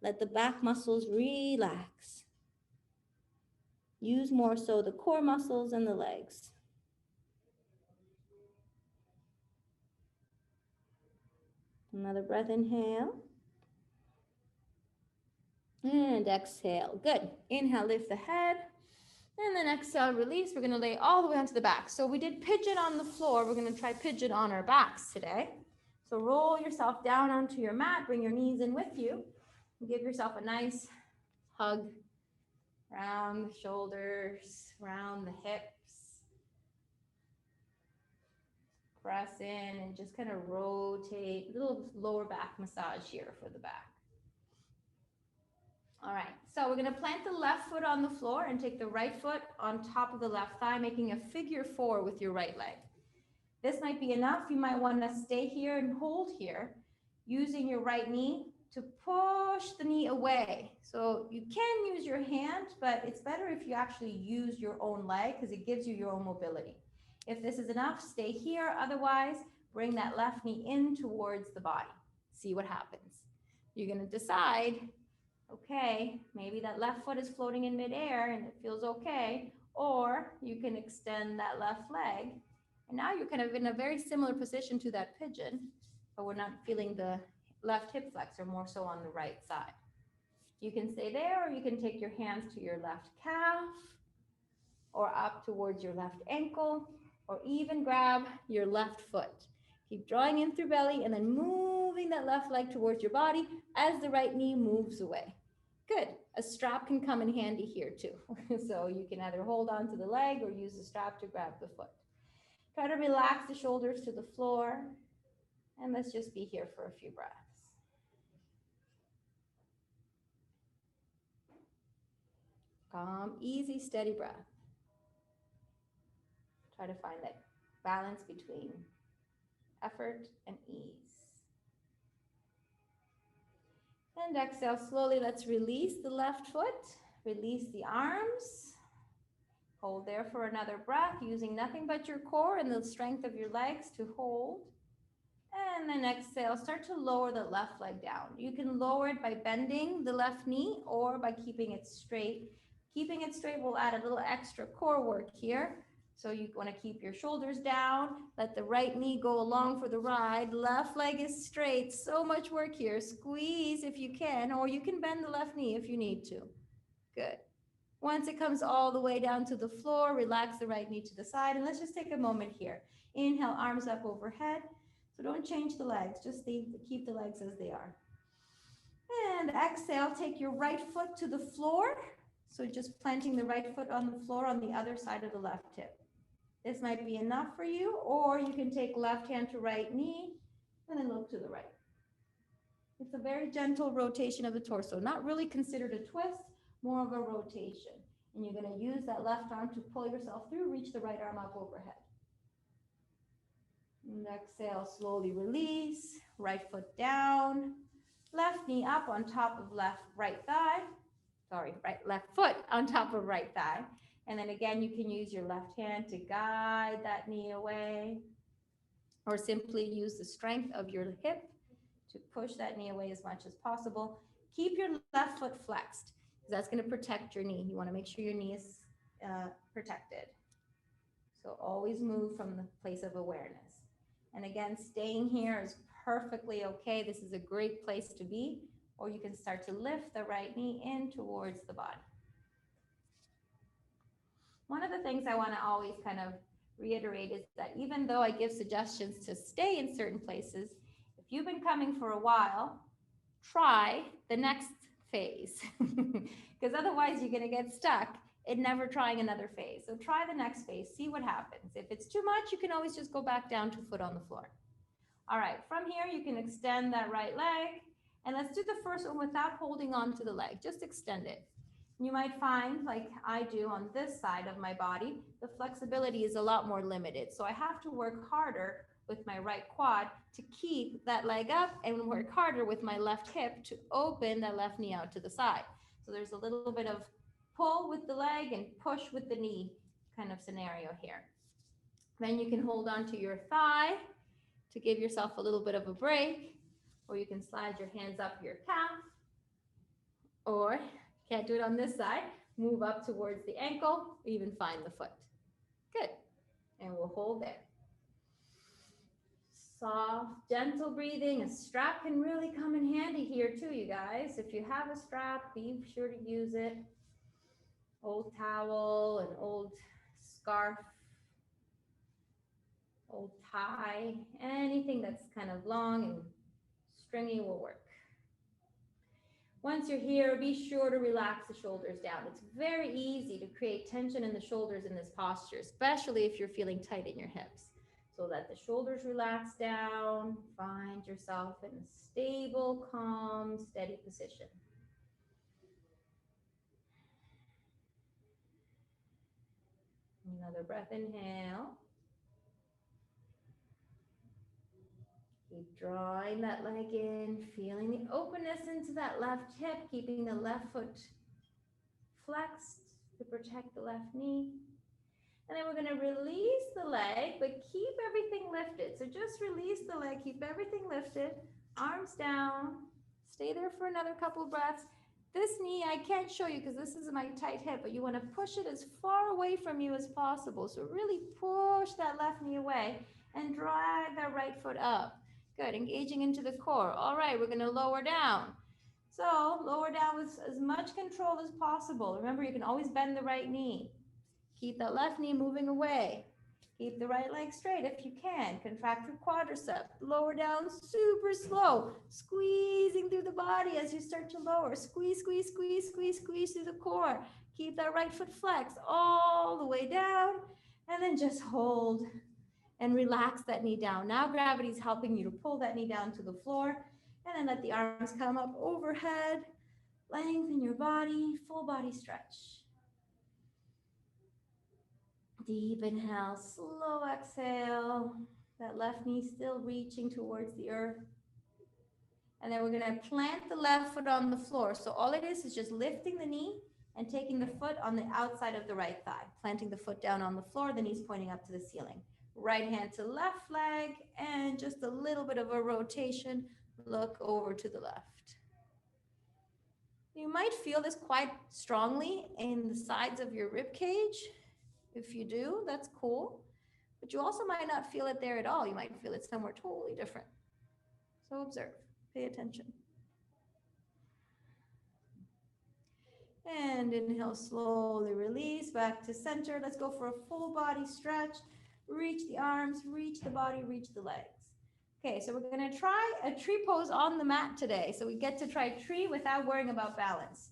Let the back muscles relax. Use more so the core muscles and the legs. Another breath, inhale. And exhale. Good. Inhale, lift the head. And then exhale, release. We're going to lay all the way onto the back. So we did pigeon on the floor. We're going to try pigeon on our backs today. So roll yourself down onto your mat. Bring your knees in with you. And give yourself a nice hug around the shoulders, around the hips. Press in and just kind of rotate. A little lower back massage here for the back. All right, so we're going to plant the left foot on the floor and take the right foot on top of the left thigh, making a figure four with your right leg. This might be enough. You might want to stay here and hold here, using your right knee to push the knee away. So you can use your hand, but it's better if you actually use your own leg because it gives you your own mobility. If this is enough, stay here. Otherwise, bring that left knee in towards the body. See what happens. You're going to decide, okay, maybe that left foot is floating in midair and it feels okay, or you can extend that left leg. And now you're kind of in a very similar position to that pigeon, but we're not feeling the left hip flexor, more so on the right side. You can stay there, or you can take your hands to your left calf, or up towards your left ankle, or even grab your left foot. Keep drawing in through belly and then moving that left leg towards your body as the right knee moves away. Good. A strap can come in handy here too. So you can either hold on to the leg or use the strap to grab the foot. Try to relax the shoulders to the floor. And let's just be here for a few breaths. Calm, easy, steady breath. Try to find that balance between effort and ease. And exhale slowly. Let's release the left foot. Release the arms. Hold there for another breath, using nothing but your core and the strength of your legs to hold. And then exhale, start to lower the left leg down. You can lower it by bending the left knee or by keeping it straight. Keeping it straight will add a little extra core work here. So you want to keep your shoulders down, let the right knee go along for the ride. Left leg is straight, so much work here. Squeeze if you can, or you can bend the left knee if you need to. Good. Once it comes all the way down to the floor, relax the right knee to the side, and let's just take a moment here. Inhale, arms up overhead. So don't change the legs, just keep the legs as they are. And exhale, take your right foot to the floor. So just planting the right foot on the floor on the other side of the left hip. This might be enough for you, or you can take left hand to right knee and then look to the right. It's a very gentle rotation of the torso, not really considered a twist, more of a rotation. And you're going to use that left arm to pull yourself through, reach the right arm up overhead. And exhale, slowly release, right foot down, left knee up on top of right left foot on top of right thigh. And then again, you can use your left hand to guide that knee away, or simply use the strength of your hip to push that knee away as much as possible. Keep your left foot flexed because that's going to protect your knee. You want to make sure your knee is protected. So always move from the place of awareness. And again, staying here is perfectly okay. This is a great place to be, or you can start to lift the right knee in towards the body. One of the things I want to always kind of reiterate is that even though I give suggestions to stay in certain places, if you've been coming for a while, try the next phase because otherwise you're going to get stuck in never trying another phase. So try the next phase, see what happens. If it's too much, you can always just go back down to foot on the floor. All right, from here, you can extend that right leg. And let's do the first one without holding on to the leg, just extend it. You might find, like I do on this side of my body, the flexibility is a lot more limited. So I have to work harder with my right quad to keep that leg up and work harder with my left hip to open that left knee out to the side. So there's a little bit of pull with the leg and push with the knee kind of scenario here. Then you can hold on to your thigh to give yourself a little bit of a break, or you can slide your hands up your calf, or can't do it on this side, move up towards the ankle, or even find the foot. Good. And we'll hold there. Soft, gentle breathing. A strap can really come in handy here too, you guys. If you have a strap, be sure to use it. Old towel, an old scarf, old tie, anything that's kind of long and stringy will work. Once you're here, be sure to relax the shoulders down. It's very easy to create tension in the shoulders in this posture, especially if you're feeling tight in your hips. So let the shoulders relax down. Find yourself in a stable, calm, steady position. Another breath, inhale. Keep drawing that leg in, feeling the openness into that left hip, keeping the left foot flexed to protect the left knee. And then we're going to release the leg, but keep everything lifted. So just release the leg, keep everything lifted, arms down, stay there for another couple breaths. This knee, I can't show you because this is my tight hip, but you want to push it as far away from you as possible. So really push that left knee away and drag that right foot up. Good, engaging into the core. All right, we're going to lower down. So lower down with as much control as possible. Remember, you can always bend the right knee. Keep that left knee moving away. Keep the right leg straight if you can. Contract your quadricep. Lower down super slow. Squeezing through the body as you start to lower. Squeeze, squeeze, squeeze, squeeze, squeeze through the core. Keep that right foot flexed all the way down. And then just hold and relax that knee down. Now gravity is helping you to pull that knee down to the floor. And then let the arms come up overhead. Lengthen your body, full body stretch. Deep inhale, slow exhale. That left knee still reaching towards the earth. And then we're going to plant the left foot on the floor. So all it is just lifting the knee and taking the foot on the outside of the right thigh. Planting the foot down on the floor, the knees pointing up to the ceiling. Right hand to left leg and just a little bit of a rotation. Look over to the left. You might feel this quite strongly in the sides of your rib cage. If you do, that's cool. But you also might not feel it there at all. You might feel it somewhere totally different. So observe, pay attention. And inhale, slowly release back to center. Let's go for a full body stretch. Reach the arms, reach the body, reach the legs. Okay, so we're gonna try a tree pose on the mat today. So we get to try tree without worrying about balance.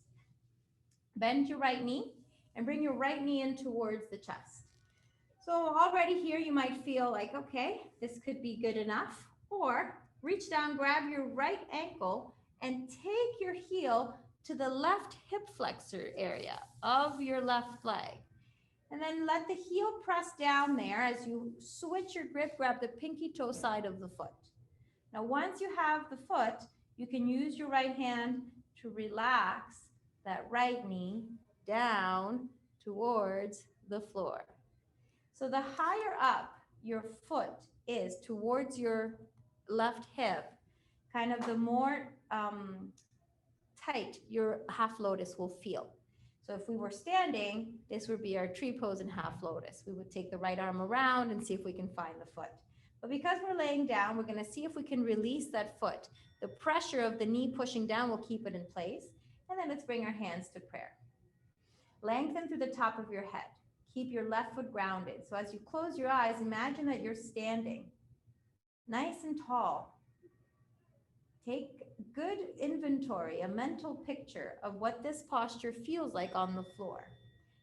Bend your right knee and bring your right knee in towards the chest. So already here you might feel like, okay, this could be good enough. Or reach down, grab your right ankle and take your heel to the left hip flexor area of your left leg. And then let the heel press down there as you switch your grip, grab the pinky toe side of the foot. Now, once you have the foot, you can use your right hand to relax that right knee down towards the floor. So the higher up your foot is towards your left hip, kind of the more tight your half lotus will feel. So if we were standing, this would be our tree pose and half lotus. We would take the right arm around and see if we can find the foot. But because we're laying down, we're going to see if we can release that foot. The pressure of the knee pushing down will keep it in place. And then let's bring our hands to prayer. Lengthen through the top of your head. Keep your left foot grounded. So as you close your eyes, imagine that you're standing nice and tall. Take good inventory, a mental picture of what this posture feels like on the floor.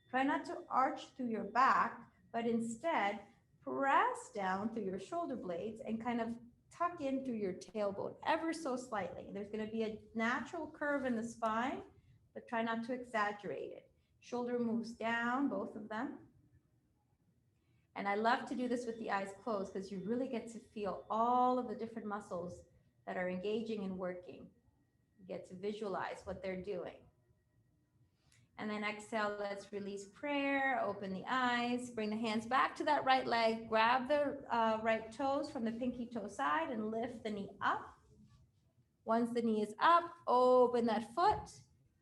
Try not to arch through your back, but instead press down through your shoulder blades and kind of tuck in through your tailbone ever so slightly. There's going to be a natural curve in the spine, but try not to exaggerate it. Shoulder moves down, both of them. And I love to do this with the eyes closed because you really get to feel all of the different muscles that are engaging and working. You get to visualize what they're doing. And then exhale, let's release prayer, open the eyes, bring the hands back to that right leg, grab the right toes from the pinky toe side and lift the knee up. Once the knee is up, open that foot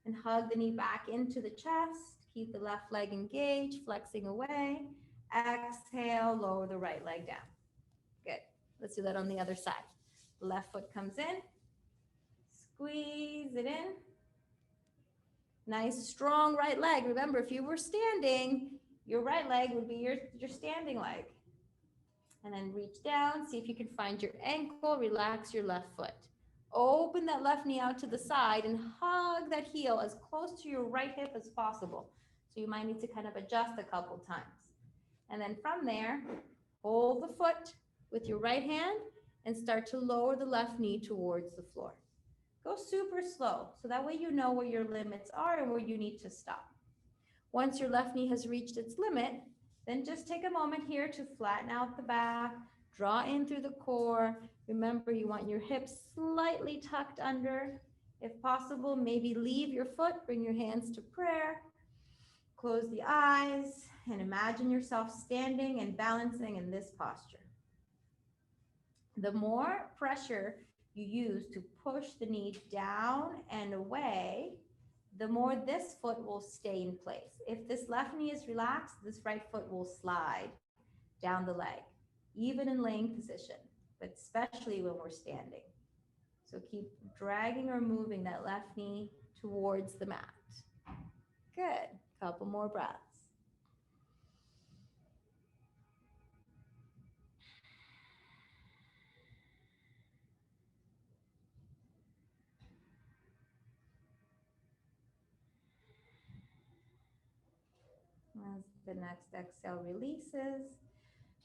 and hug the knee back into the chest. Keep the left leg engaged, flexing away. Exhale, lower the right leg down. Good. Let's do that on the other side. Left foot comes in, squeeze it in. Nice, strong right leg. Remember, if you were standing, your right leg would be your standing leg. And then reach down, see if you can find your ankle, relax your left foot. Open that left knee out to the side and hug that heel as close to your right hip as possible. So you might need to kind of adjust a couple times. And then from there, hold the foot with your right hand and start to lower the left knee towards the floor. Go super slow, so that way you know where your limits are and where you need to stop. Once your left knee has reached its limit, then just take a moment here to flatten out the back, draw in through the core. Remember, you want your hips slightly tucked under. If possible, maybe leave your foot, bring your hands to prayer, close the eyes, and imagine yourself standing and balancing in this posture. The more pressure you use to push the knee down and away, the more this foot will stay in place. If this left knee is relaxed, this right foot will slide down the leg, even in laying position, but especially when we're standing. So keep dragging or moving that left knee towards the mat. Good. Couple more breaths. As the next exhale releases,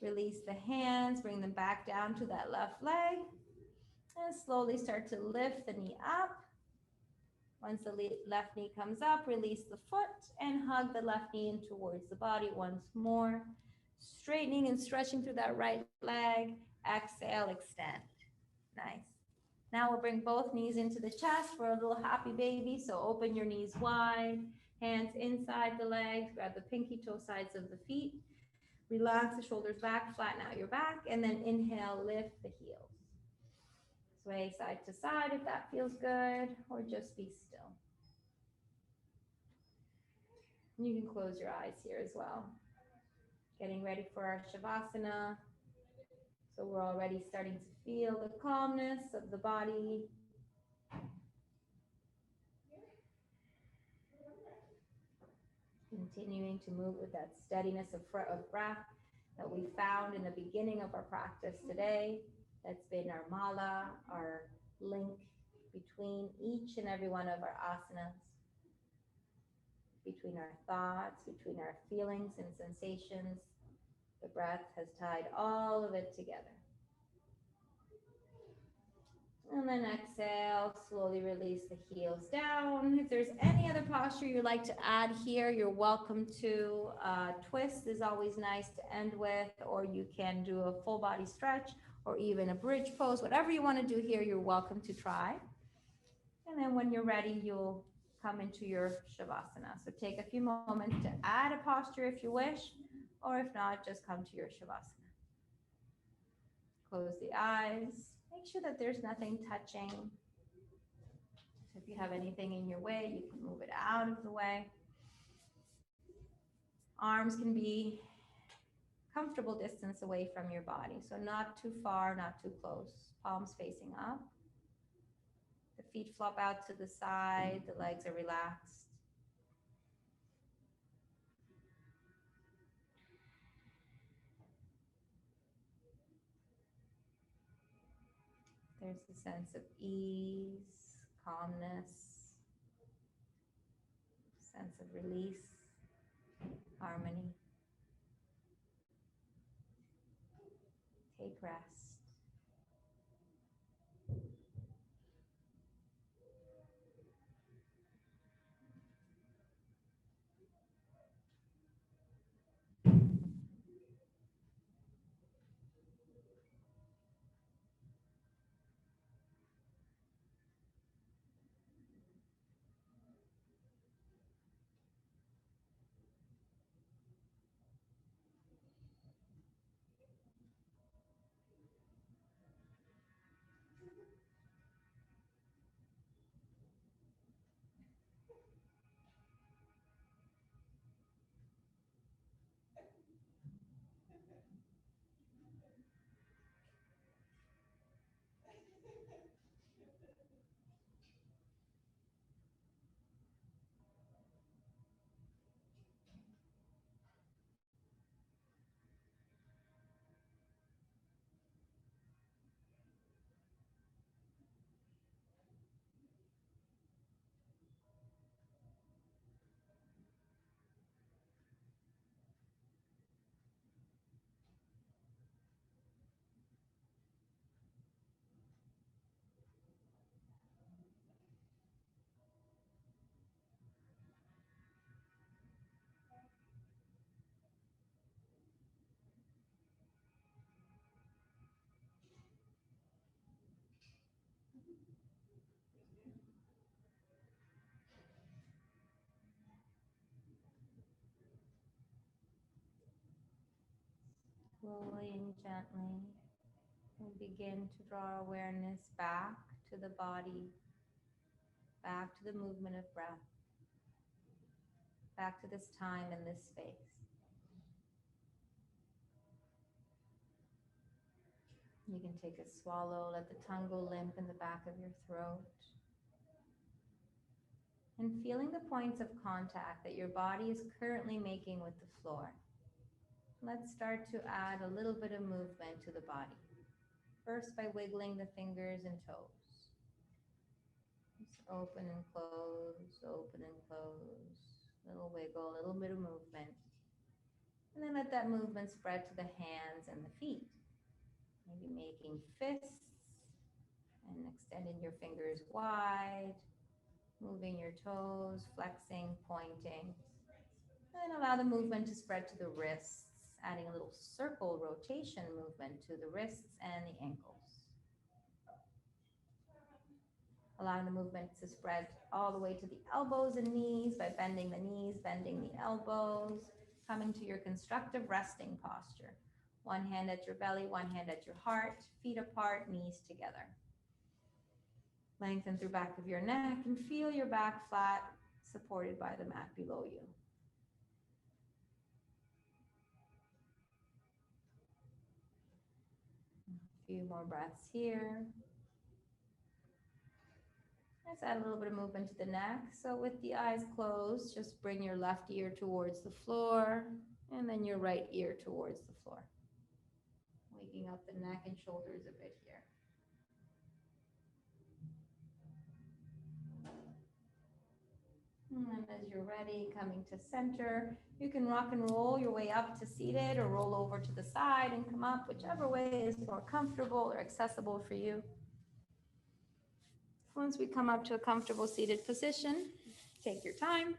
release the hands, bring them back down to that left leg, and slowly start to lift the knee up. Once the left knee comes up, release the foot and hug the left knee in towards the body once more. Straightening and stretching through that right leg. Exhale, extend. Nice. Now we'll bring both knees into the chest for a little happy baby. So open your knees wide, hands inside the legs, grab the pinky toe sides of the feet. Relax the shoulders back, flatten out your back, and then inhale, lift the heels. Sway side to side if that feels good, or just be still. You can close your eyes here as well. Getting ready for our Shavasana. So we're already starting to feel the calmness of the body. Continuing to move with that steadiness of breath that we found in the beginning of our practice today. That's been our mala, our link between each and every one of our asanas, between our thoughts, between our feelings and sensations. The breath has tied all of it together. And then exhale, slowly release the heels down. If there's any other posture you'd like to add here, you're welcome to. Twist is always nice to end with, or you can do a full body stretch or even a bridge pose. Whatever you want to do here, you're welcome to try. And then when you're ready, you'll come into your Shavasana. So take a few moments to add a posture if you wish, or if not, just come to your Shavasana. Close the eyes Make sure that there's nothing touching. So if you have anything in your way, you can move it out of the way. Arms can be comfortable distance away from your body. So not too far, not too close. Palms facing up. The feet flop out to the side. The legs are relaxed. There's a sense of ease, calmness, sense of release, harmony. Take rest. Slowly and gently, we begin to draw awareness back to the body, back to the movement of breath, back to this time and this space. You can take a swallow, let the tongue go limp in the back of your throat. And feeling the points of contact that your body is currently making with the floor. Let's start to add a little bit of movement to the body. First by wiggling the fingers and toes. Just open and close, open and close. Little wiggle, a little bit of movement. And then let that movement spread to the hands and the feet. Maybe making fists and extending your fingers wide, moving your toes, flexing, pointing. And then allow the movement to spread to the wrists, adding a little circle rotation movement to the wrists and the ankles. Allowing the movement to spread all the way to the elbows and knees by bending the knees, bending the elbows, coming to your constructive resting posture. One hand at your belly, one hand at your heart, feet apart, knees together. Lengthen through back of your neck and feel your back flat, supported by the mat below you. A few more breaths here. Let's add a little bit of movement to the neck. So with the eyes closed, just bring your left ear towards the floor and then your right ear towards the floor. Waking up the neck and shoulders a bit here. And as you're ready, coming to center, you can rock and roll your way up to seated or roll over to the side and come up, whichever way is more comfortable or accessible for you. Once we come up to a comfortable seated position, take your time.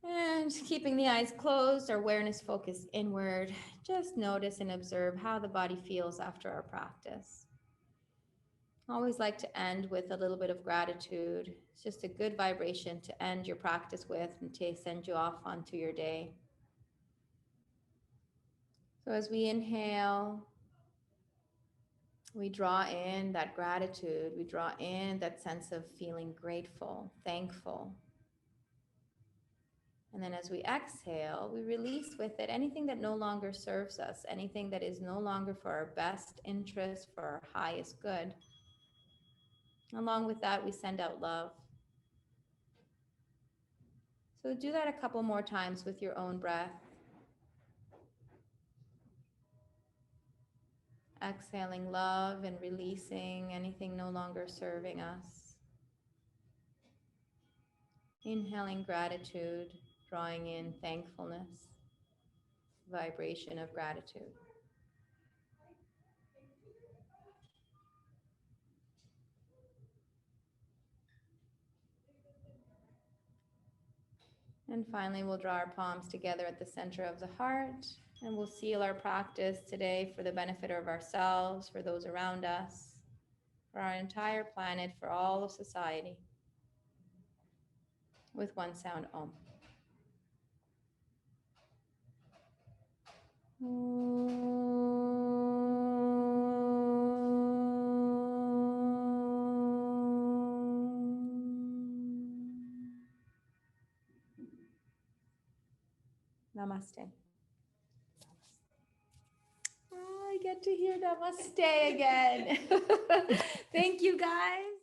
And keeping the eyes closed, our awareness focused inward. Just notice and observe how the body feels after our practice. I always like to end with a little bit of gratitude. It's just a good vibration to end your practice with and to send you off onto your day. So as we inhale, We draw in that gratitude. We draw in that sense of feeling grateful, thankful. And then as we exhale, we release with it anything that no longer serves us, anything that is no longer for our best interest, for our highest good. Along with that, we send out love. So do that a couple more times with your own breath. Exhaling love and releasing anything no longer serving us. Inhaling gratitude, drawing in thankfulness, vibration of gratitude. And finally, we'll draw our palms together at the center of the heart, and we'll seal our practice today for the benefit of ourselves, for those around us, for our entire planet, for all of society, with one sound, Om. Namaste. Oh, I get to hear namaste again. Thank you, guys.